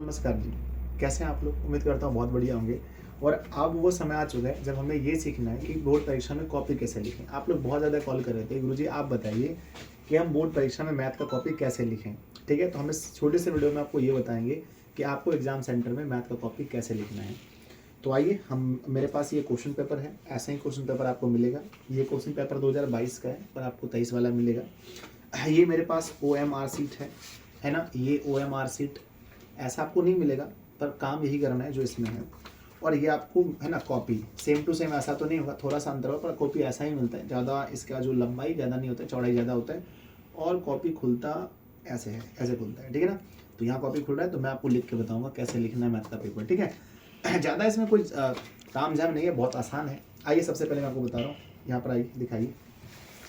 नमस्कार जी। कैसे हैं आप लोग? उम्मीद करता हूँ बहुत बढ़िया होंगे। और अब वो समय आ चुका है जब हमें ये सीखना है कि बोर्ड परीक्षा में कॉपी कैसे लिखें। आप लोग बहुत ज़्यादा कॉल कर रहे थे, गुरुजी आप बताइए कि हम बोर्ड परीक्षा में मैथ का कॉपी कैसे लिखें। ठीक है, तो हम इस छोटे से वीडियो में आपको ये बताएंगे कि आपको एग्जाम सेंटर में मैथ का कॉपी कैसे लिखना है। तो आइए, हम मेरे पास ये क्वेश्चन पेपर है, ऐसा ही क्वेश्चन पेपर आपको मिलेगा। ये क्वेश्चन पेपर 2022 का है, पर आपको 23 वाला मिलेगा। ये मेरे पास OMR सीट है ना। ये OMR सीट ऐसा आपको नहीं मिलेगा, पर काम यही करना है जो इसमें है। और ये आपको है ना कॉपी सेम टू सेम ऐसा तो नहीं होगा, थोड़ा सा अंतर होगा, पर कॉपी ऐसा ही मिलता है। ज़्यादा इसका जो लंबाई ज़्यादा नहीं होता है, चौड़ाई ज़्यादा होता है। और कॉपी खुलता ऐसे है, ऐसे खुलता है, ठीक है ना। तो यहाँ कॉपी खुल रहा है, तो मैं आपको लिख के बताऊँगा कैसे लिखना है मैथ का पेपर, ठीक है। ज़्यादा इसमें कोई ताम झाम नहीं है, बहुत आसान है। आइए, सबसे पहले मैं आपको बता रहा हूँ, यहाँ पर आइए दिखाइए,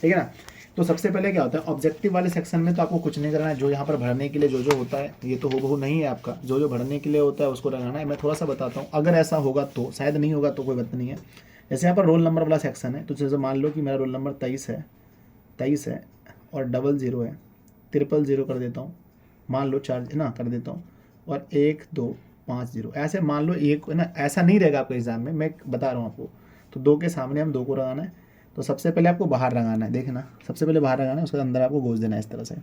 ठीक है ना। तो सबसे पहले क्या होता है, ऑब्जेक्टिव वाले सेक्शन में तो आपको कुछ नहीं करना है। जो यहाँ पर भरने के लिए जो होता है, ये तो हूबहू नहीं है आपका, जो भरने के लिए होता है उसको लगाना है। मैं थोड़ा सा बताता हूँ, अगर ऐसा होगा तो, शायद नहीं होगा तो कोई बात नहीं है। जैसे यहाँ पर रोल नंबर वाला सेक्शन है, तो जैसे मान लो कि मेरा रोल नंबर 23 है और 00 है, 000 कर देता हूँ, मान लो 4 ना कर देता हूँ, और 1250 ऐसे मान लो। एक ना ऐसा नहीं रहेगा आपके एग्जाम में, मैं बता रहा हूँ आपको। तो 2 के सामने हम 2 को लगाना है। तो सबसे पहले आपको बाहर रंगाना है, देखना, सबसे पहले बाहर रंगाना है, उसके अंदर आपको गोज देना है इस तरह से,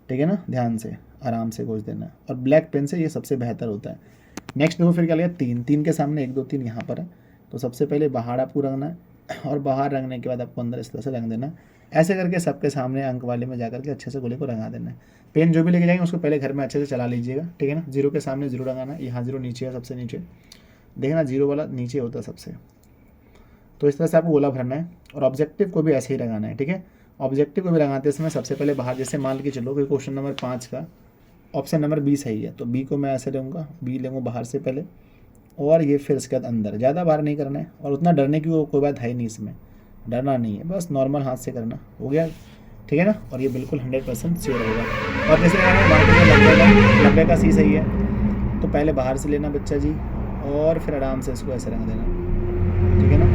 ठीक है ना। ध्यान से आराम से गोज देना है, और ब्लैक पेन से ये सबसे बेहतर होता है। नेक्स्ट देखो, फिर क्या लिया, 3 के सामने 1 2 3 यहाँ पर है। तो सबसे पहले बाहर आपको रंगना है, और बाहर रंगने के बाद आपको अंदर इस तरह से रंग देना है। ऐसे करके सबके सामने अंक वाले में जाकर के अच्छे से गोले को रंगा देना है। पेन जो भी लेके जाएंगे उसको पहले घर में अच्छे से चला लीजिएगा, ठीक है ना। 0 के सामने 0 रंगाना है, यहाँ 0 नीचे है, सबसे नीचे देखना, 0 वाला नीचे होता है सबसे। तो इस तरह से आपको गोला भरना है, और ऑब्जेक्टिव को भी ऐसे ही लगाना है, ठीक है। ऑब्जेक्टिव को भी लगाते समय सबसे पहले बाहर, जैसे मान के चलो कि क्वेश्चन नंबर 5 का ऑप्शन नंबर बी सही है, तो बी को मैं ऐसे लूँगा, बी लूँगा बाहर से पहले, और ये फिर इसके बाद अंदर, ज़्यादा बाहर नहीं करना है। और उतना डरने की कोई बात है नहीं, इसमें डरना नहीं है, बस नॉर्मल हाथ से करना, हो गया, ठीक है ना। और ये बिल्कुल 100% श्योर होगा। और जैसे 90 का सी सही है, तो पहले बाहर से लेना बच्चा जी, और फिर आराम से इसको ऐसे रंग देना, ठीक है ना।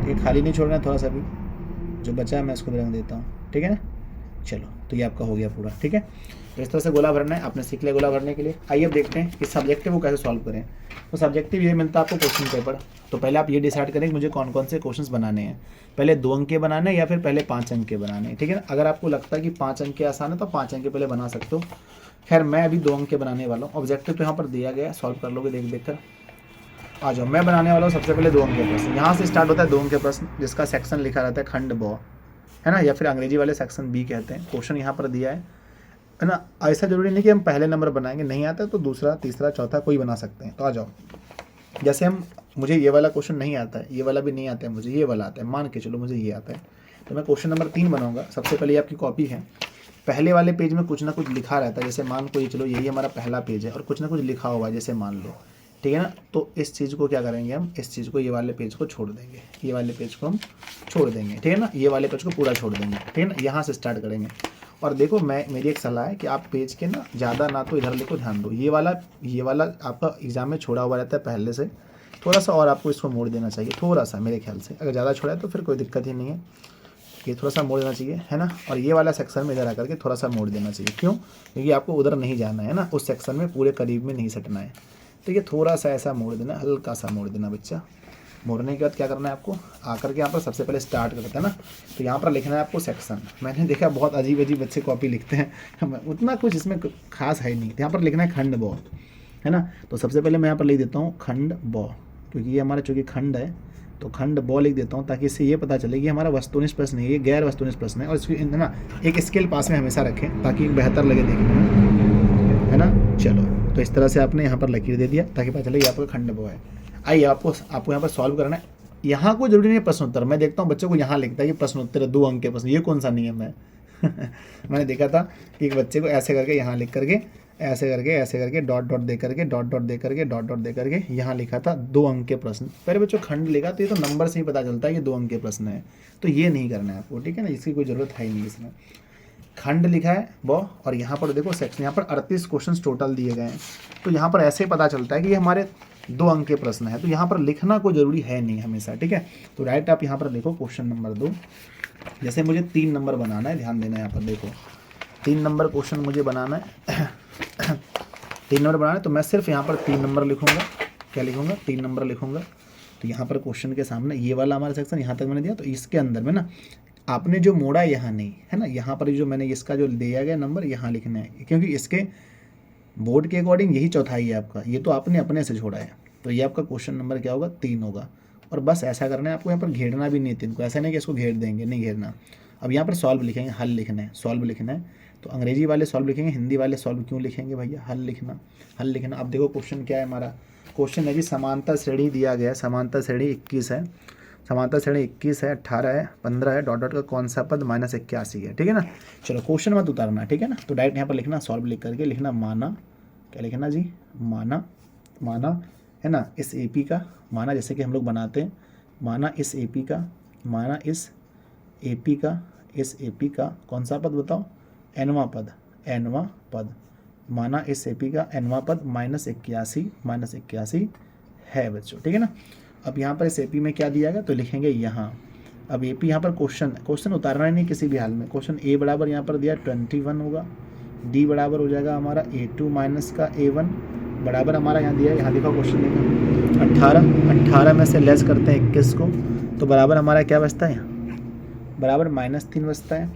ये खाली नहीं छोड़ना, थोड़ा सा भी जो बचा है मैं इसको भी रंग देता हूँ, ठीक है ना। चलो, तो ये आपका हो गया पूरा, ठीक है। तो इस तरह से गोला भरना है, आपने सीख लिया गोला भरने के लिए। आइए अब देखते हैं कि सब्जेक्टिव को कैसे सॉल्व करें। तो सब्जेक्टिव ये मिलता है आपको क्वेश्चन पेपर। तो पहले आप ये डिसाइड करें कि मुझे कौन कौन से क्वेश्चंस बनाने हैं, पहले 2 अंक के बनाने हैं या फिर पहले 5 अंक के बनाने हैं, ठीक है ना। अगर आपको लगता है कि 5 अंक के आसान है तो 5 अंक के पहले बना सकते हो। खैर, मैं अभी 2 अंक के बनाने वाला हूँ। ऑब्जेक्टिव तो यहाँ पर दिया गया है, सॉल्व कर लोगे देख कर। आ जाओ, मैं बनाने वाला हूँ सबसे पहले 2 अंक के प्रश्न। यहाँ से स्टार्ट होता है 2 अंक के प्रश्न, जिसका सेक्शन लिखा रहता है खंड ब, है ना, या फिर अंग्रेजी वाले सेक्शन बी कहते हैं। क्वेश्चन यहाँ पर दिया है ना। ऐसा जरूरी नहीं कि हम पहले नंबर बनाएंगे, नहीं आता है तो दूसरा, तीसरा, चौथा कोई बना सकते हैं। तो आ जाओ, जैसे मुझे ये वाला क्वेश्चन नहीं आता है, ये वाला भी नहीं आता है मुझे, ये वाला आता है, मान के चलो मुझे ये आता है, तो मैं क्वेश्चन नंबर 3 बनाऊंगा। सबसे पहले आपकी कॉपी है, पहले वाले पेज में कुछ ना कुछ लिखा रहता है। जैसे मान को ये चलो, यही हमारा पहला पेज है और कुछ ना कुछ लिखा हुआ है, जैसे मान लो, ठीक है ना। तो इस चीज़ को क्या करेंगे हम, इस चीज़ को, ये वाले पेज को छोड़ देंगे, ये वाले पेज को हम छोड़ देंगे, ठीक है ना। ये वाले पेज को पूरा छोड़ देंगे, ठीक है ना। यहाँ से स्टार्ट करेंगे। और देखो, मेरी एक सलाह है कि आप पेज के ना ज़्यादा ना तो इधर लिखो, ध्यान दो, ये वाला आपका एग्जाम में छोड़ा हुआ रहता है पहले से, थोड़ा सा और आपको इसको मोड़ देना चाहिए, थोड़ा सा, मेरे ख्याल से। अगर ज़्यादा छोड़ा है तो फिर कोई दिक्कत ही नहीं है, ये थोड़ा सा मोड़ देना चाहिए, है ना। और ये वाला सेक्शन में इधर आकर के थोड़ा सा मोड़ देना चाहिए, क्यों, क्योंकि आपको उधर नहीं जाना है ना, उस सेक्शन में पूरे करीब में नहीं सटना है। तो ये थोड़ा सा ऐसा मोड़ देना, हल्का सा मोड़ देना बच्चा। मोड़ने के बाद क्या करना है आपको, आकर के यहाँ पर सबसे पहले स्टार्ट करते हैं ना, तो यहाँ पर लिखना है आपको सेक्शन। मैंने देखा बहुत अजीब अजीब बच्चे कॉपी लिखते हैं, उतना कुछ इसमें खास है नहीं। यहाँ पर लिखना है खंड ब, है ना। तो सबसे पहले मैं यहाँ पर लिख देता हूँ खंड ब, क्योंकि ये हमारा चूँकि खंड है, तो खंड ब लिख देता हूँ, ताकि इससे ये पता चले कि हमारा वस्तुनिष्ठ प्रश्न है, ये गैर वस्तुनिष्ठ प्रश्न है। और इसकी ना एक स्केल पास में हमेशा रखें, ताकि बेहतर लगे देखने में, है ना। चलो, तो इस तरह से आपने यहाँ पर लकीर दे दिया, ताकि पता चले ये आपका खंड ब है। आइए, आपको यहाँ पर सॉल्व करना है। यहाँ कोई जरूरी नहीं है प्रश्न उत्तर, मैं देखता हूँ बच्चों को यहाँ लिखता है कि प्रश्न उत्तर 2 अंक के प्रश्न, ये कौन सा नियम है। मैंने देखा था कि एक बच्चे को ऐसे करके यहाँ लिख करके, ऐसे करके डॉट डॉट दे करके, डॉट डॉट दे करके, डॉट डॉट दे करके यहाँ लिखा था 2 अंक के प्रश्न। पहले बच्चों खंड लिखा, तो ये तो नंबर से ही पता चलता है कि 2 अंक के प्रश्न है, तो ये नहीं करना है आपको, ठीक है ना। इसकी कोई ज़रूरत है ही नहीं, इसमें खंड लिखा है वो। और यहाँ पर देखो सेक्शन, यहाँ पर 38 क्वेश्चन टोटल दिए गए हैं, तो यहाँ पर ऐसे ही पता चलता है कि ये हमारे 2 अंक के प्रश्न है। तो यहाँ पर लिखना कोई ज़रूरी है नहीं हमेशा, ठीक है। तो राइट आप यहाँ पर लिखो क्वेश्चन नंबर 2। जैसे मुझे 3 नंबर बनाना है, ध्यान देना है यहाँ पर, देखो 3 नंबर क्वेश्चन मुझे बनाना है। 3 नंबर बनाना है तो मैं सिर्फ यहाँ पर 3 नंबर लिखूँगा। क्या लिखूँगा? 3 नंबर लिखूँगा। तो यहाँ पर क्वेश्चन के सामने ये वाला हमारा सेक्शन यहाँ तक मैंने दिया, तो इसके अंदर में ना आपने जो मोड़ा यहाँ नहीं है ना, यहाँ पर जो मैंने इसका जो दिया गया नंबर यहाँ लिखना है, क्योंकि इसके बोर्ड के अकॉर्डिंग यही चौथाई है आपका, ये तो आपने अपने से छोड़ा है। तो ये आपका क्वेश्चन नंबर क्या होगा? 3 होगा। और बस ऐसा करना है आपको, यहाँ पर घेरना भी नहीं है 3 को, ऐसा नहीं कि इसको घेर देंगे, नहीं घेरना। अब यहाँ पर सॉल्व लिखेंगे, हल लिखना है, सॉल्व लिखना है। तो अंग्रेजी वाले सॉल्व लिखेंगे, हिंदी वाले सॉल्व क्यों लिखेंगे भैया? हल लिखना, हल लिखना। अब देखो क्वेश्चन क्या है हमारा, क्वेश्चन है जी समांतर श्रेणी दिया गया है, समांतर श्रेणी 21 है, समांतर श्रेणी 21 है, 18 है, 15 है, डॉट डॉट का कौन सा पद -81 है, ठीक है ना। चलो क्वेश्चन मत उतारना, ठीक है ना। तो डायरेक्ट यहाँ पर लिखना, सॉल्व लिख करके लिखना माना, क्या लिखना जी? माना, माना है ना इस एपी का, माना जैसे कि हम लोग बनाते हैं, माना इस एपी का, माना इस एपी का, इस एपी का कौन सा पद बताओ? एनवा पद, एनवा पद, माना इस एपी का एनवा पद -81 है बच्चों, ठीक है ना। अब यहाँ पर इस एपी में क्या दिया गया तो लिखेंगे यहाँ। अब एपी यहाँ पर क्वेश्चन उतारना ही नहीं किसी भी हाल में। क्वेश्चन ए बराबर यहाँ पर दिया 21 होगा, डी बराबर हो जाएगा हमारा A2 माइनस का A1 बराबर हमारा यहाँ दिया है, यहाँ देखो क्वेश्चन देखो 18 में से लेस करते हैं 21 को, तो बराबर हमारा क्या बचता है? बराबर -3 बचता है,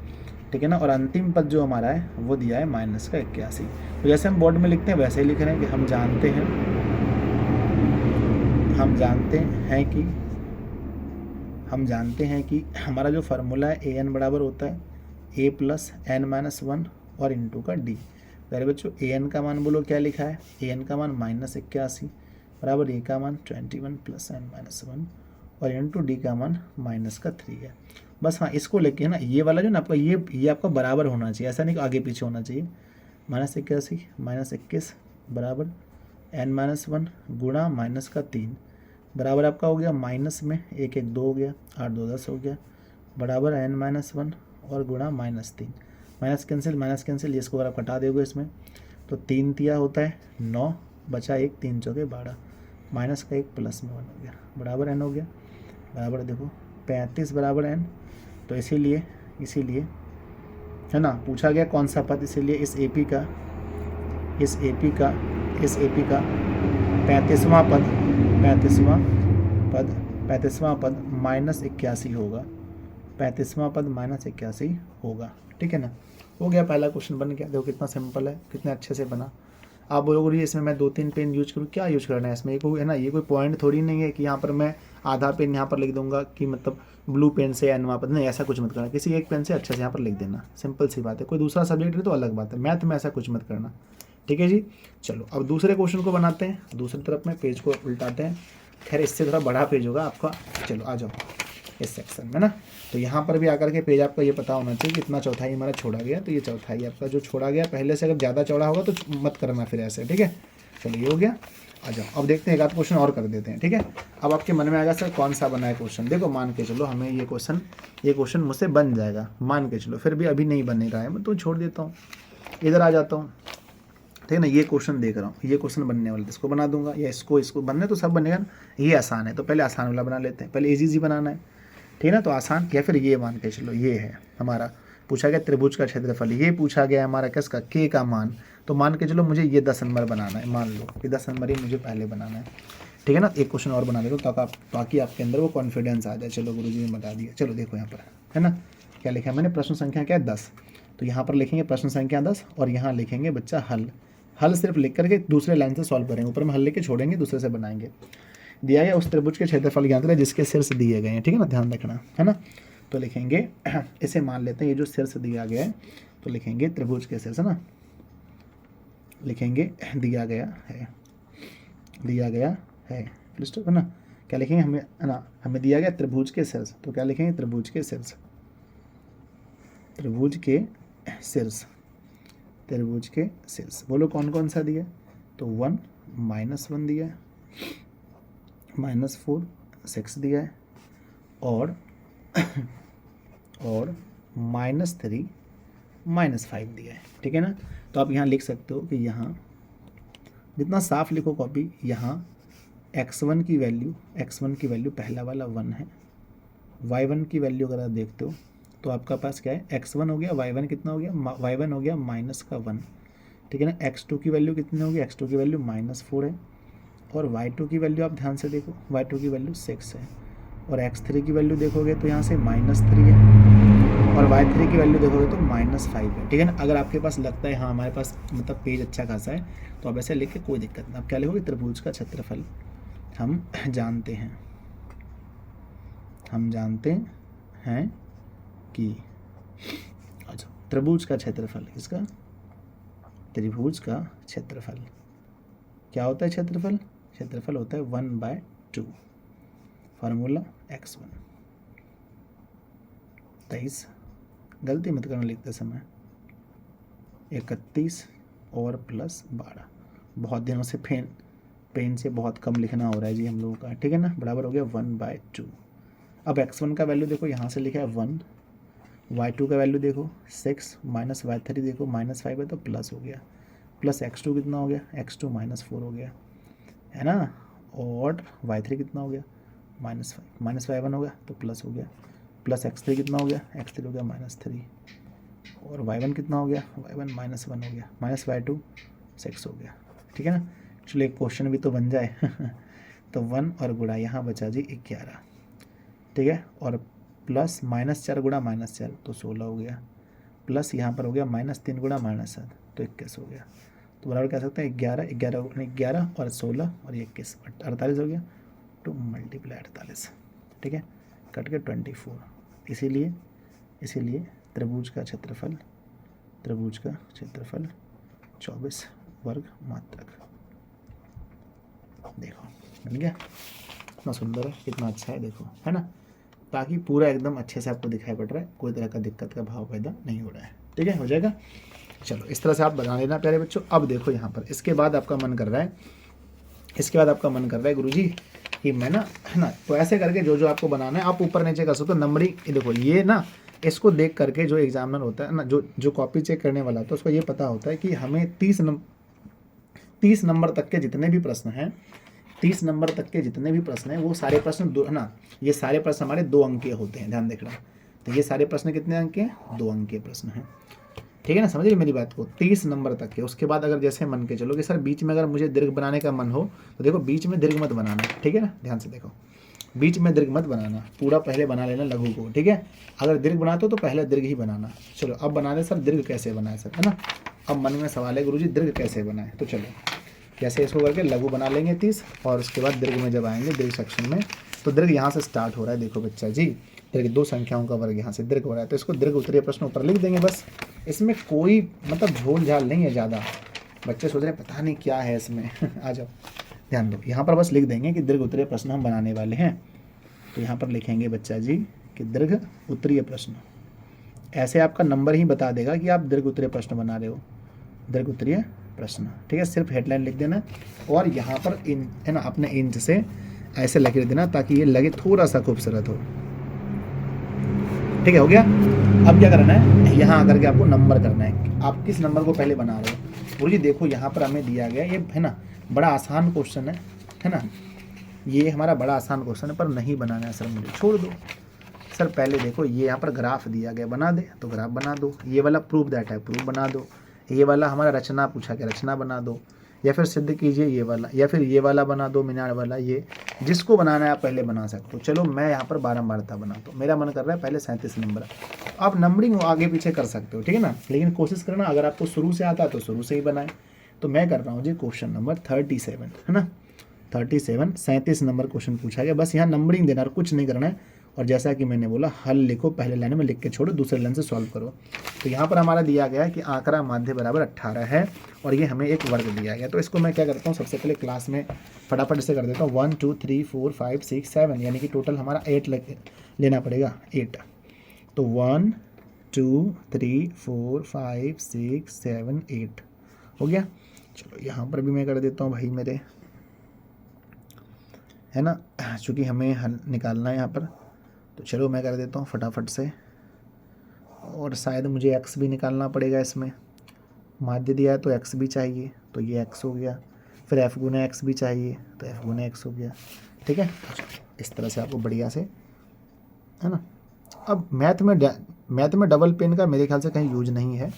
ठीक है ना। और अंतिम पद जो हमारा है वो दिया है -81। तो जैसे हम बोर्ड में लिखते हैं वैसे ही लिख रहे हैं कि हम जानते हैं कि हमारा जो फार्मूला है an बराबर होता है a + n-1 और इंटू का d। पहले बच्चों an का मान बोलो क्या लिखा है? an का मान -81 बराबर a का मान 21 + n-1 और इंटू d का मान -3 है। बस हाँ, इसको लेके ना ये वाला जो ना आपका ये आपका बराबर होना चाहिए, ऐसा नहीं कि आगे पीछे होना चाहिए। -81 -21 बराबर n-1 गुणा -3 बराबर आपका हो गया माइनस में 1 1 2 हो गया, 8 2 10 हो गया, बराबर n-1 और गुणा -3, माइनस कैंसिल, ये इसको अगर आप हटा दोगे इसमें तो 3 तिया होता है 9, बचा 1, 3 चौके 12, माइनस का 1 प्लस में 1 हो गया, बराबर n हो गया, बराबर देखो 35 बराबर n। तो इसीलिए है ना पूछा गया कौन सा पद, इसीलिए इस एपी का 35वां पद -81 होगा, 35वां पद -81 होगा, ठीक है ना। हो गया, पहला क्वेश्चन बन गया। देखो कितना सिंपल है, कितने अच्छे से बना। आप बोलोगे इसमें मैं 2-3 पेन यूज करूँ, क्या यूज करना है इसमें? ये कोई है ना, ये कोई पॉइंट थोड़ी नहीं है कि यहाँ पर मैं आधा पेन यहाँ पर लिख दूंगा कि मतलब ब्लू पेन से एनवा पद, नहीं ऐसा कुछ मत करना। किसी एक पेन से अच्छे से यहाँ पर लिख देना, सिंपल सी बात है। कोई दूसरा सब्जेक्ट है तो अलग बात है, मैथ में ऐसा कुछ मत करना, ठीक है जी। चलो अब दूसरे क्वेश्चन को बनाते हैं, दूसरी तरफ में पेज को उल्टाते हैं। खैर इससे थोड़ा बड़ा पेज होगा आपका, चलो आ जाओ इस सेक्शन में ना। तो यहाँ पर भी आकर के पेज आपका ये पता होना चाहिए कि इतना चौथाई हमारा छोड़ा गया, तो ये चौथाई आपका जो छोड़ा गया पहले से अगर ज़्यादा चौड़ा होगा तो मत करना फिर ऐसे, ठीक है। चलो ये हो गया, आ जाओ अब देखते हैं एक आध क्वेश्चन और कर देते हैं, ठीक है। अब आपके मन में आएगा सर कौन सा बना है क्वेश्चन। देखो मान के चलो हमें ये क्वेश्चन मुझसे बन जाएगा, मान के चलो, फिर भी अभी नहीं बन रहा है, मैं तो छोड़ देता हूँ, इधर आ जाता हूँ, ठीक है ना। ये क्वेश्चन देख रहा हूँ, ये क्वेश्चन बनने वाला है, इसको बना दूंगा, या इसको बनने तो सब बनेगा ना। ये आसान है तो पहले आसान वाला बना लेते हैं, पहले इजी बनाना है, ठीक है ना। तो आसान, या फिर ये मान के चलो ये है हमारा पूछा गया त्रिभुज का क्षेत्रफल, ये पूछा गया हमारा किसका? के का मान। तो मान के चलो मुझे ये 10 नंबर बनाना है, मान लो कि 10 नंबर ही मुझे पहले बनाना है, ठीक है ना। एक क्वेश्चन और बना देता हूँ ताकि आपके अंदर वो कॉन्फिडेंस आ जाए। चलो गुरुजी ने बता दिया, चलो देखो यहाँ पर है ना क्या लिखा है मैंने, प्रश्न संख्या क्या है 10। तो यहाँ पर लिखेंगे प्रश्न संख्या 10 और यहाँ लिखेंगे बच्चा हल सिर्फ लिख करके दूसरे लाइन से सॉल्व करेंगे, ऊपर में हल लेके छोड़ेंगे, दूसरे से बनाएंगे। दिया गया उस त्रिभुज के क्षेत्रफल ज्ञात करें जिसके शीर्ष दिए गए हैं, ठीक है ना, ध्यान रखना है ना। तो लिखेंगे इसे मान लेते हैं, ये जो शीर्ष दिया गया है तो लिखेंगे त्रिभुज के शीर्ष, है ना, लिखेंगे दिया गया है है ना। क्या लिखेंगे हमें, है ना, हमें दिया गया त्रिभुज के शीर्ष, तो क्या लिखेंगे? त्रिभुज के शीर्ष, त्रिभुज के शीर्ष बोलो कौन कौन सा दिया? तो 1 -1 दिया है, -4 6 दिया है और -3 -5 दिया है, ठीक है ना। तो आप यहाँ लिख सकते हो कि यहाँ जितना साफ लिखो कॉपी, यहाँ x1 की वैल्यू पहला वाला 1 है, y1 की वैल्यू अगर आप देखते हो तो आपका पास क्या है? x1 हो गया, y1 कितना हो गया? y1 हो गया -1, ठीक है ना। x2 की वैल्यू कितनी होगी, x2 की वैल्यू -4 है, और y2 की वैल्यू आप ध्यान से देखो, y2 की वैल्यू 6 है, और x3 की वैल्यू देखोगे तो यहाँ से -3 है, और y3 की वैल्यू देखोगे तो -5 है। ठीक है ना। अगर आपके पास लगता है हाँ हमारे पास मतलब पेज अच्छा खासा है, तो आप ऐसे लिख के कोई दिक्कत नहीं। आप क्या लिखोगे, त्रिभुज का क्षेत्रफल हम जानते हैं कि, अच्छा त्रिभुज का क्षेत्रफल, इसका त्रिभुज का क्षेत्रफल क्या होता है, क्षेत्रफल होता है 1/2, फार्मूला x1। 23 गलती मत करना लिखते समय, 31 और +12। बहुत दिनों से पेन से बहुत कम लिखना हो रहा है जी हम लोगों का, ठीक है ना। बराबर हो गया 1/2। अब x1 का वैल्यू देखो, यहाँ से लिखा है 1, y2 का वैल्यू देखो 6, माइनस y3 देखो -5 है तो प्लस हो गया, प्लस x2 कितना हो गया, x2 -4 हो गया, है ना। और y3 कितना हो गया, -5, -y1 हो गया तो प्लस हो गया, प्लस x3 कितना हो गया, x3 हो गया -3, और y1 कितना हो गया, y1 -1 हो गया, -y2 6 हो गया। ठीक है ना। चलो एक क्वेश्चन भी तो बन जाए तो 1 और गुणा यहाँ बचा जी 11, ठीक है, और प्लस -4 गुणा -4 तो 16 हो गया, प्लस यहाँ पर हो गया -3 गुणा -7 तो 21 हो गया। तो बराबर कह सकते हैं 11 और 16 और 21 48 हो गया, टू मल्टीप्लाई 48, ठीक है, कट के 24। इसीलिए त्रिभुज का क्षेत्रफल 24 वर्ग मात्रक। देखो बन गया, कितना सुंदर है, कितना अच्छा है, देखो है ना। ताकि पूरा एकदम अच्छे से आपको दिखाई पड़ रहा है, कोई तरह का दिक्कत का भाव पैदा नहीं हो रहा है। ठीक है, हो जाएगा। चलो इस तरह से आप बना लेना प्यारे बच्चों। अब देखो यहाँ पर इसके बाद आपका मन कर रहा है गुरुजी कि मैं ना, है ना, तो ऐसे करके जो आपको बनाना है आप ऊपर नीचे कर सकते हो। नंबरिंग देखो, ये ना इसको देख करके जो एग्जामिनर होता है ना, जो कॉपी चेक करने वाला होता है, उसको ये पता होता है कि हमें 30 नंबर तक के जितने भी प्रश्न हैं, 30 नंबर तक के जितने भी प्रश्न हैं वो सारे प्रश्न है ना, ये सारे प्रश्न हमारे 2 अंक के होते हैं, ध्यान देखना। तो ये सारे प्रश्न कितने अंक के हैं, 2 अंक के प्रश्न हैं। ठीक है ना, समझिए मेरी बात को, 30 नंबर तक के। उसके बाद अगर जैसे मन के चलो कि सर बीच में अगर मुझे दीर्घ बनाने का मन हो तो देखो बीच में दीर्घ मत बनाना, ठीक है ना, ध्यान से देखो, बीच में दीर्घ मत बनाना, पूरा पहले बना लेना लघु को, ठीक है। अगर दीर्घ बनाते हो तो पहले दीर्घ ही बनाना। चलो अब बना दे सर, दीर्घ कैसे बनाए सर, है ना। अब मन में सवाल है गुरुजी दीर्घ कैसे बनाए, तो चलो कैसे इसको करके लघु बना लेंगे 30, और उसके बाद दीर्घ में जब आएंगे दीर्घ सेक्शन में, तो दीर्घ यहाँ से स्टार्ट हो रहा है। देखो बच्चा जी, दीर्घ 2 संख्याओं का वर्ग यहाँ से दीर्घ हो रहा है, तो इसको दीर्घ उत्तरीय प्रश्न ऊपर लिख देंगे बस। इसमें कोई मतलब झोल झाल नहीं है ज़्यादा। बच्चे सोच रहे हैं पता नहीं क्या है इसमें आ जाओ, ध्यान दो, यहाँ पर बस लिख देंगे कि दीर्घ उत्तरीय प्रश्न हम बनाने वाले हैं। तो यहाँ पर लिखेंगे बच्चा जी कि दीर्घ उत्तरीय प्रश्न, ऐसे आपका नंबर ही बता देगा कि आप दीर्घ उत्तरीय प्रश्न बना रहे हो, दीर्घ उत्तरीय प्रश्न, ठीक है। सिर्फ हेडलाइन लिख देना और यहाँ पर इन, है ना, अपने इंच से ऐसे लकीर देना ताकि ये लगे थोड़ा सा खूबसूरत हो। ठीक है, हो गया। अब क्या करना है, यहाँ आकर के आपको नंबर करना है। आप किस नंबर को पहले बना रहे हो, बोलिए देखो यहाँ पर हमें दिया गया, ये है ना बड़ा आसान क्वेश्चन है ना, ये हमारा बड़ा आसान क्वेश्चन है, पर नहीं बनाना है सर मुझे, छोड़ दो सर। पहले देखो ये यहाँ पर ग्राफ दिया गया, बना दे तो ग्राफ बना दो, ये वाला प्रूफ दैट है प्रूफ बना दो, ये वाला हमारा रचना पूछा गया रचना बना दो, या फिर सिद्ध कीजिए ये वाला, या फिर ये वाला बना दो मीनार वाला, ये जिसको बनाना है आप पहले बना सकते हो। चलो मैं यहाँ पर बारंबारता बनाता हूँ, मेरा मन कर रहा है पहले 37 नंबर। आप नंबरिंग आगे पीछे कर सकते हो, ठीक है ना, लेकिन कोशिश करना अगर आपको शुरू से आता है तो शुरू से ही बनाए। तो मैं कर रहा हूँ जी क्वेश्चन नंबर 37, है ना, 37 नंबर क्वेश्चन पूछा गया। बस यहाँ नंबरिंग देना और कुछ नहीं करना है। और जैसा कि मैंने बोला हल लिखो, पहले लाइन में लिख के छोड़ो, दूसरे लाइन से सॉल्व करो। तो यहाँ पर हमारा दिया गया है कि आंकड़ा माध्य बराबर 18 है और ये हमें एक वर्ग दिया गया। तो इसको मैं क्या करता हूँ, सबसे पहले क्लास में फटाफट से कर देता हूँ 1 2 3 4 5 6 7, यानी कि टोटल हमारा 8 लेना पड़ेगा, 8। तो 1 2 3 4 5 6 7 8 हो गया। चलो यहाँ पर भी मैं कर देता हूँ भाई मेरे, है ना, चूँकि हमें हल निकालना है यहाँ पर, तो चलो मैं कर देता हूँ फटाफट से। और शायद मुझे x भी निकालना पड़ेगा, इसमें माध्य दिया है तो x भी चाहिए, तो ये x हो गया। फिर f गुना x भी चाहिए तो f गुना x हो गया, ठीक है। इस तरह से आपको बढ़िया से, है ना। अब मैथ में डबल पेन का मेरे ख्याल से कहीं यूज नहीं है,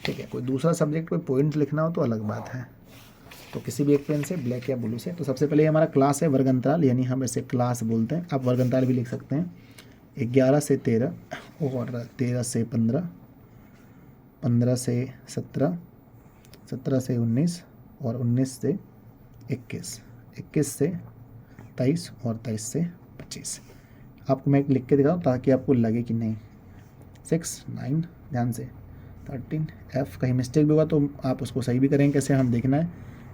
ठीक है। कोई दूसरा सब्जेक्ट कोई पॉइंट लिखना हो तो अलग बात है, तो किसी भी एक पेन से, ब्लैक या ब्लू से। तो सबसे पहले हमारा क्लास है वर्ग अंतराल, यानी हम इसे क्लास बोलते हैं। आप वर्ग अंतराल भी लिख सकते हैं। 11 से 13 और 13 से 15, 15 से 17, 17 से 19 और 19 से 21, 21 से 23 और 23 से 25। आपको मैं लिख के दिखाऊँ ताकि आपको लगे कि नहीं। 6, 9, ध्यान से 13, F। कहीं मिस्टेक भी होगा तो आप उसको सही भी करेंगे। कैसे हम देखना है,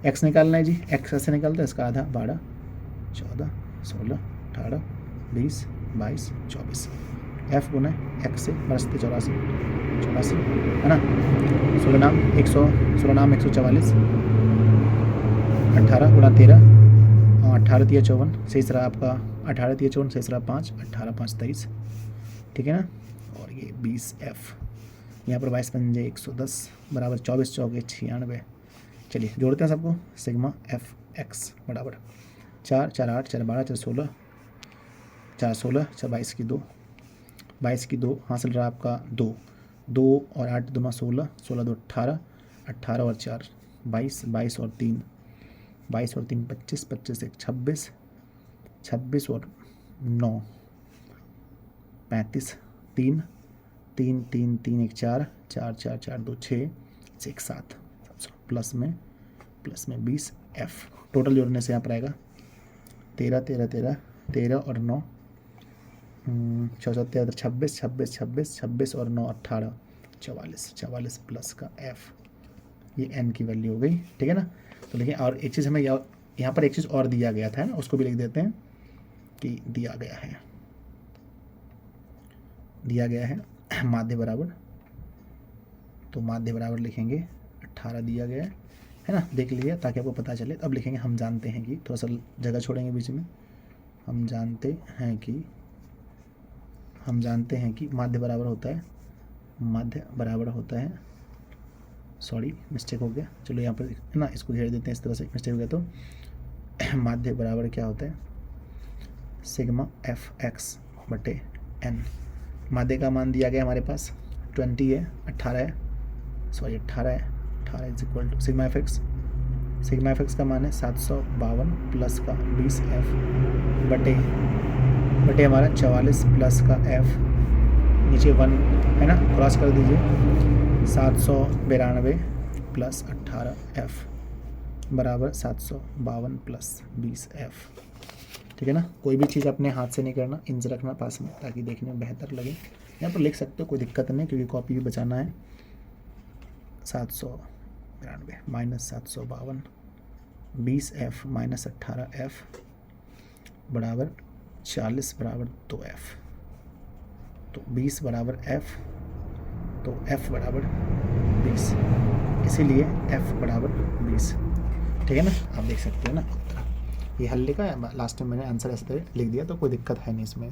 X निकालना है जी। X ऐसे निकलता है, इसका आधा 12, 14, 16, 18, 20, 22, 24। F गुना X से 82, 84 है ना। 16 नाम 144, 18 गुना 13, 18 तिया 54, सही रहा आपका 18 तिया 54, सही रहा 5, 18 5 23, ठीक है ना। और ये 20F, यहाँ पर 22 पंजे 110 बराबर 24 चौके 96। चलिए जोड़ते हैं सबको। सिग्मा एफ एक्स बराबर 4 4 8 4 12 4 16 4 16 4 22 की 2, 22 की 2 हासिल रहा आपका 2 2 और 8 2 16, 16 2 18, 18 और 4 22, 22 और 3 22 और 3 25, 25 1 26, 26 और 9 35, 3 3 3 3 1 4 4 4 4 2 6 1 7, प्लस में 20 F। टोटल जोड़ने से यहाँ पर आएगा 13 13 13 13 और 9 6 13 26 26 26 26 और 9 18 44 44 प्लस का F। ये N की वैल्यू हो गई, ठीक है ना। तो देखिए, और एक चीज़ हमें यहाँ पर एक चीज़ और दिया गया था ना, उसको भी लिख देते हैं कि दिया गया है माध्य बराबर। तो माध्य बराबर लिखेंगे 18 दिया गया है ना, देख लीजिए ताकि आपको पता चले। अब लिखेंगे हम जानते हैं कि, थोड़ा सा जगह छोड़ेंगे बीच में। हम जानते हैं कि माध्य बराबर होता है, सॉरी मिस्टेक हो गया, चलो यहाँ पर है ना, इसको घेर देते हैं इस तरह से, मिस्टेक हो गया। तो माध्य बराबर क्या होता है, सिग्मा एफ एक्स बटे एन। माध्य का मान दिया गया हमारे पास 20 है, 18 है, 18 is equal to sigma F X का मान है 752 प्लस का 20F बटे हमारा 44 प्लस का F, नीचे 1 है ना, क्रॉस कर दीजिए। 792 प्लस 18F बराबर 752 प्लस 20F, ठीक है ना। कोई भी चीज़ अपने हाथ से नहीं करना, इनसे रखना पास में ताकि देखने में बेहतर लगे। यहाँ पर लिख सकते हो, कोई दिक्कत नहीं, क्योंकि कॉपी भी बचाना है। 792 माइनस 752 20F माइनस 18F बराबर 40 बराबर 2F। तो 20 बराबर F, तो F बराबर 20, इसीलिए F बराबर 20, ठीक है ना। आप देख सकते हो ना उत्तर, ये हल लिखा है, लास्ट में मैंने आंसर ऐसे तरह लिख दिया, तो कोई दिक्कत है नहीं इसमें।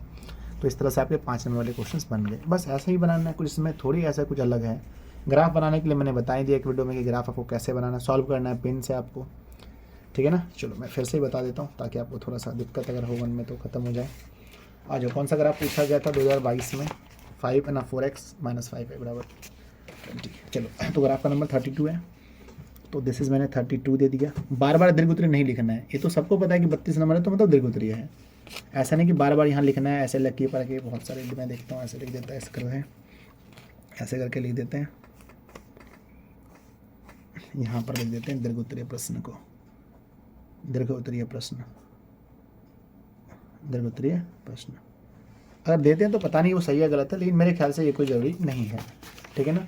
तो इस तरह से आपके 5 नंबर वाले क्वेश्चंस बन गए। बस ऐसे ही बनाना है, कुछ इसमें थोड़ी ऐसा कुछ अलग है। ग्राफ बनाने के लिए मैंने बता ही दिया एक वीडियो में कि ग्राफ आपको कैसे बनाना, सॉल्व करना है पेन से आपको, ठीक है ना। चलो मैं फिर से ही बता देता हूँ ताकि आपको थोड़ा सा दिक्कत अगर हो मन में तो ख़त्म हो जाए। आज कौन सा ग्राफ पूछा गया था 2022 में, 5 ना 4x माइनस 5 है बराबर 20। चलो तो ग्राफ का नंबर 32 है, तो दिस इज़ मैंने 32 दे दिया। बार बार दीर्घ नहीं लिखना है, ये तो सबको पता है कि 32 नंबर है तो मतलब दीर्घ है। ऐसा नहीं कि बार बार यहाँ लिखना है, ऐसे लग के पढ़ के, बहुत सारे मैं देखता हूँ ऐसे लिख देता है, ऐसे करते हैं, ऐसे करके लिख देते हैं। यहाँ पर लिख देते हैं दीर्घ उत्तरीय प्रश्न को, दीर्घ उत्तरीय प्रश्न अगर देते हैं तो पता नहीं वो सही है गलत है, लेकिन मेरे ख्याल से ये कोई ज़रूरी नहीं है, ठीक है ना।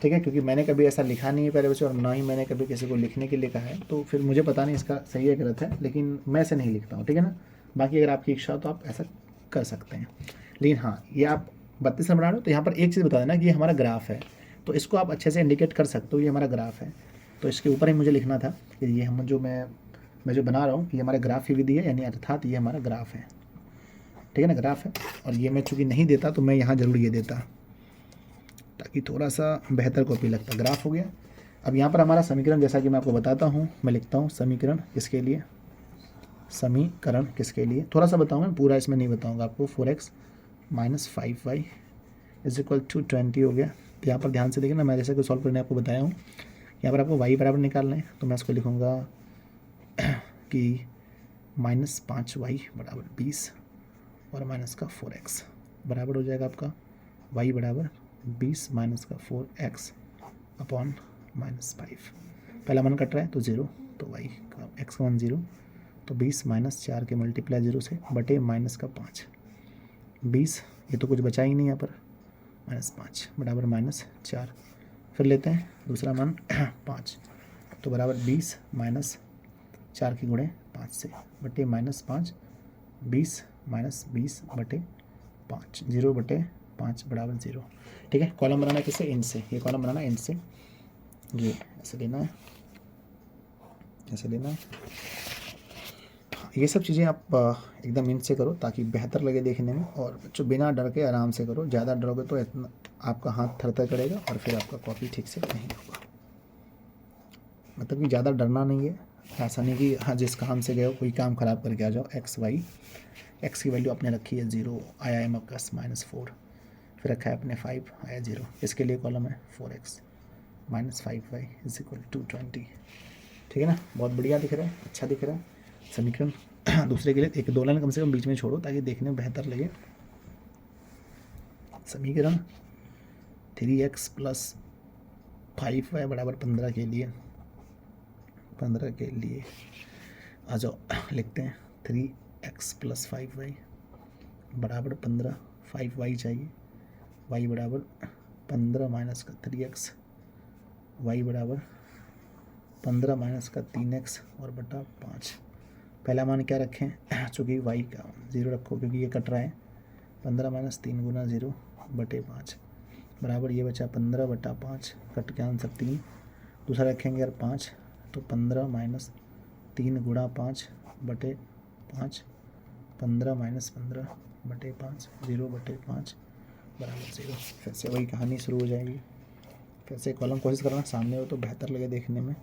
ठीक है, क्योंकि मैंने कभी ऐसा लिखा नहीं है पहले वैसे, और ना ही मैंने कभी किसी को लिखने के लिए कहा है, तो फिर मुझे पता नहीं इसका सही है गलत है, लेकिन मैं ऐसे नहीं लिखता हूँ, ठीक है ना। बाकी अगर आपकी इच्छा हो तो आप ऐसा कर सकते हैं, लेकिन हाँ, ये आप 32 नंबर बना रहे हो तो यहाँ पर एक चीज़ बता देना कि ये हमारा ग्राफ है, तो इसको आप अच्छे से इंडिकेट कर सकते हो, ये हमारा ग्राफ है। तो इसके ऊपर ही मुझे लिखना था कि ये हम जो मैं जो बना रहा हूँ ये हमारे ग्राफ की विधि है, यानी अर्थात ये हमारा ग्राफ है, ठीक है ना, ग्राफ है। और ये मैं चूँकि नहीं देता तो मैं यहाँ ज़रूर ये देता ताकि थोड़ा सा बेहतर कॉपी लगता। ग्राफ हो गया। अब यहाँ पर हमारा समीकरण, जैसा कि मैं आपको बताता हूँ, मैं लिखता हूँ समीकरण किसके लिए, थोड़ा सा बताऊँगा, पूरा इसमें नहीं बताऊँगा आपको। 4x minus 5y is equal to 20 हो गया, तो यहाँ पर ध्यान से देखिए ना, मैं जैसे कि सॉल्व करने आपको बताया हूँ, यहाँ पर आपको y बराबर निकालना है, तो मैं इसको लिखूँगा कि -5y बराबर 20 और माइनस का 4x बराबर हो जाएगा आपका y बराबर 20 माइनस का 4x अपॉन -5। पहला मान कट रहा है तो 0, तो y का x का मान 0, तो 20 माइनस 4 के मल्टीप्लाई 0 से बटे माइनस का 5, 20, ये तो कुछ बचा ही नहीं यहाँ पर, -5 बराबर -4। फिर लेते हैं दूसरा मान 5, तो बराबर 20 माइनस 4 की गुणे 5 से बटे -5, 20 माइनस 20 बटे 5, 0 बटे 5 बराबर 0। ठीक है, कॉलम बनाना है किससे, इंड से, ये कॉलम बनाना है इंड से, ये ऐसे लेना है, ऐसे लेना है। ये सब चीज़ें आप एकदम इंड से करो ताकि बेहतर लगे देखने में, और बच्चों बिना डर के आराम से करो, ज़्यादा डरोगे तो इतना आपका हाथ थर-थर करेगा और फिर आपका कॉपी ठीक से नहीं होगा। मतलब कि ज़्यादा डरना नहीं है, ऐसा नहीं कि हाँ जिस काम से गए हो कोई काम ख़राब करके आ जाओ। एक्स की वैल्यू आपने रखी है 0, आया है आपका -4, फिर रखा है अपने 5, आया 0, इसके लिए कॉलम है 4x minus 5y is equal to 20। ठीक है ना, बहुत बढ़िया दिख रहा है, अच्छा दिख रहा है समीकरण। दूसरे के लिए एक 2 लाइन कम से कम बीच में छोड़ो ताकि देखने में बेहतर लगे। समीकरण 3x प्लस 5y बराबर 15 के लिए, 15 के लिए आ जाओ, लिखते हैं 3x प्लस 5y बराबर 15, 5y चाहिए, y बराबर 15 माइनस का 3x, y बराबर 15 माइनस का 3x और बटा 5। पहला मान क्या रखें, चूँकि y का 0 रखो क्योंकि ये कट रहा है, 15 माइनस 3 गुना 0 बटे 5 बराबर ये बचा 15 बटा 5, कट के आंसर 3। दूसरा रखेंगे यार 5, तो 15 माइनस 3 गुणा 5 बटे 5, 15 माइनस 15 बटे 5, 0 बटे 5 बराबर 0। फिर से वही कहानी शुरू हो जाएगी। फिर से कॉलम कोशिश करना सामने हो तो बेहतर लगे देखने में,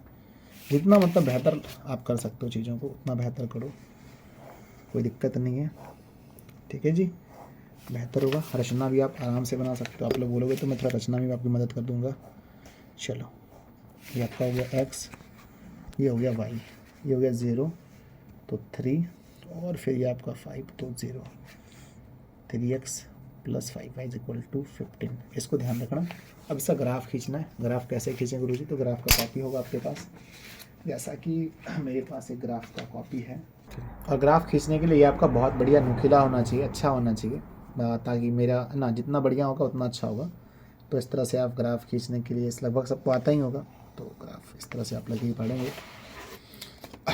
जितना मतलब बेहतर आप कर सकते हो चीज़ों को उतना बेहतर करो, कोई दिक्कत नहीं है। ठीक है जी, बेहतर होगा। रचना भी आप आराम से बना सकते हो, आप लोग बोलोगे तो मैं थोड़ा रचना में आपकी मदद कर दूंगा। चलो, ये आपका हो गया x, ये हो गया y, ये हो गया 0 तो 3 और फिर ये आपका 5 तो 0, 3x plus 5y is equal to 15। इसको ध्यान रखना। अब इसका ग्राफ खींचना है। ग्राफ कैसे खींचें गुरुजी, तो ग्राफ का कॉपी होगा आपके पास, जैसा कि मेरे पास एक ग्राफ का कॉपी है। और ग्राफ खींचने के लिए ये आपका बहुत बढ़िया नुकीला होना चाहिए, अच्छा होना चाहिए, ताकि मेरा ना जितना बढ़िया होगा उतना अच्छा होगा। तो इस तरह से आप ग्राफ खींचने के लिए, इस लगभग सबको आता ही होगा, तो ग्राफ इस तरह से आप लगे ही पढ़ेंगे।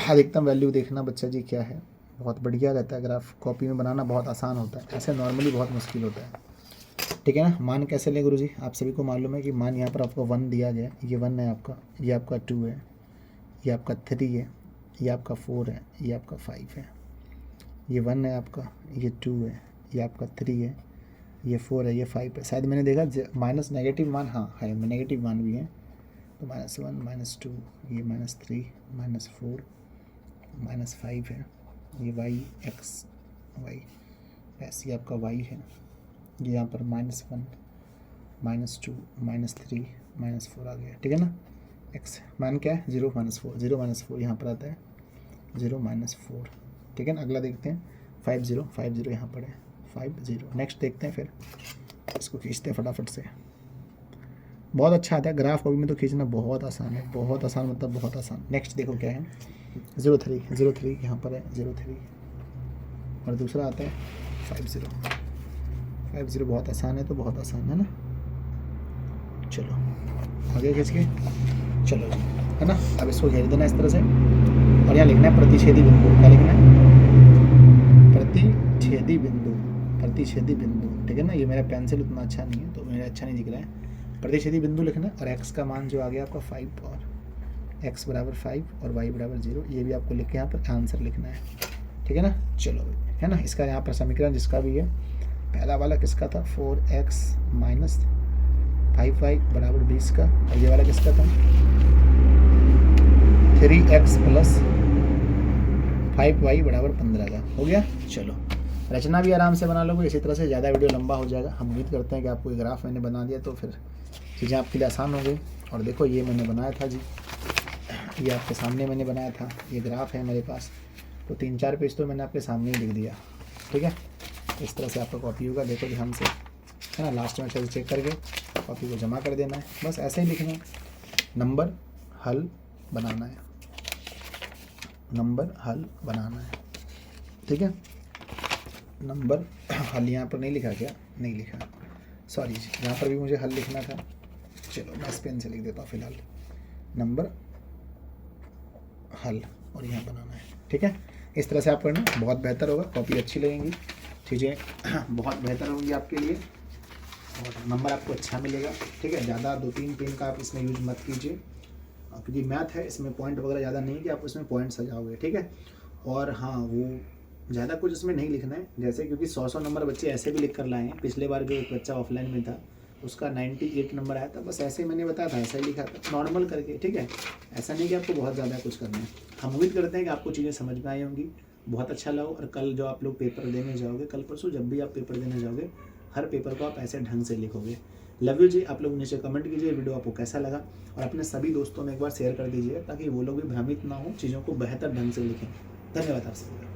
अधिकतम वैल्यू देखना बच्चा जी क्या है, बहुत बढ़िया रहता है। ग्राफ कॉपी में बनाना बहुत आसान होता है, ऐसे नॉर्मली बहुत मुश्किल होता है। ठीक है ना। मान कैसे लें गुरुजी, आप सभी को मालूम है कि मान यहाँ पर आपको 1 दिया गया, ये 1 है आपका, ये आपका 2 है, ये आपका 3 है, ये आपका 4 है, ये आपका 5 है, ये 1 है आपका, ये 2 है, ये आपका 3 है, ये 4 है, ये 5 है। शायद मैंने देखा माइनस नेगेटिव मान, हाँ है, नेगेटिव मान भी है, तो -1 -2, ये -3 -4 -5 है, ये y x y ऐसी आपका y है, ये यहाँ पर -1 -2 -3 -4 आ गया। ठीक है ना। x मान क्या है 0 -4, 0 -4 यहाँ पर आता है, 0 -4। ठीक है ना। अगला देखते हैं 5 0 यहाँ पर है, 5 0। नेक्स्ट देखते हैं, फिर इसको खींचते हैं फटाफट से। बहुत अच्छा आता है ग्राफ कॉपी में, तो खींचना बहुत आसान है, बहुत आसान मतलब बहुत आसान। नेक्स्ट देखो क्या है, 0 3 यहाँ पर है, 0 3। और दूसरा आता है 5 0 बहुत आसान है, तो बहुत आसान है ना। चलो आगे खींच के, चलो है ना। अब इसको घेर देना इस तरह से, और यहाँ लिखना है प्रतिच्छेदी बिंदु। क्या लिखना है, प्रतिच्छेदी बिंदु। ठीक है ना। ये मेरा पेंसिल उतना अच्छा नहीं है, तो मेरा अच्छा नहीं दिख रहा है। प्रतिच्छेदी बिंदु लिखना, और x का मान जो आ गया आपका 5, और x बराबर 5 और y बराबर 0, ये भी आपको लिख के यहाँ पर आंसर लिखना है। ठीक है ना। चलो है ना। इसका यहाँ पर समीकरण जिसका भी है, पहला वाला किसका था, 4x माइनस 5y बराबर 20 का, और ये वाला किसका था, 3x प्लस 5y बराबर 15 का। हो गया। चलो रचना भी आराम से बना लोगे, इसी तरह से ज़्यादा वीडियो लंबा हो जाएगा। हम उम्मीद करते हैं कि आपको ये ग्राफ मैंने बना दिया तो फिर चीज़ें आपके लिए आसान हो गई। और देखो ये मैंने बनाया था जी, ये आपके सामने मैंने बनाया था, ये ग्राफ है मेरे पास, तो 3-4 पेज तो मैंने आपके सामने ही लिख दिया, ठीक है। इस तरह से आपका कॉपी होगा, देखो ध्यान से, है ना। लास्ट में अच्छे से चेक करके कॉपी को जमा कर देना है, बस ऐसे ही लिखना है। नंबर हल बनाना है, नंबर हल बनाना है, ठीक है। नंबर हल यहाँ पर नहीं लिखा क्या? नहीं लिखा, सॉरी जी, यहाँ पर भी मुझे हल लिखना था। चलो मैं इस पेन से लिख देता हूँ फिलहाल, नंबर हल, और यहाँ बनाना है, ठीक है। इस तरह से आप करना, बहुत बेहतर होगा, कॉपी अच्छी लगेंगी, चीज़ें बहुत बेहतर होंगी आपके लिए, और नंबर आपको अच्छा मिलेगा, ठीक है। ज़्यादा 2-3 पेन का आप इसमें यूज मत कीजिए, क्योंकि मैथ है, इसमें पॉइंट वगैरह ज़्यादा नहीं कि आप उसमें पॉइंट सजाओगे, ठीक है। और हाँ, वो ज़्यादा कुछ इसमें नहीं लिखना है, जैसे क्योंकि 100 नंबर बच्चे ऐसे भी लिख कर लाए हैं। पिछले बार जो एक बच्चा ऑफलाइन में था, उसका 98 नंबर आया था, बस ऐसे ही मैंने बताया था, ऐसा ही लिखा था नॉर्मल करके, ठीक है। ऐसा नहीं कि आपको बहुत ज़्यादा कुछ करना है। हम उम्मीद करते हैं कि आपको चीज़ें समझ में आई होंगी, बहुत अच्छा लगा। और कल जो आप लोग पेपर देने जाओगे, कल परसों जब भी आप पेपर देने जाओगे, हर पेपर को आप ऐसे ढंग से लिखोगे। लव यू जी। आप लोग नीचे कमेंट कीजिए वीडियो आपको कैसा लगा, और अपने सभी दोस्तों में एक बार शेयर कर दीजिए, ताकि वो लोग भी भ्रमित ना हो, चीज़ों को बेहतर ढंग से लिखें। धन्यवाद आप सभी का।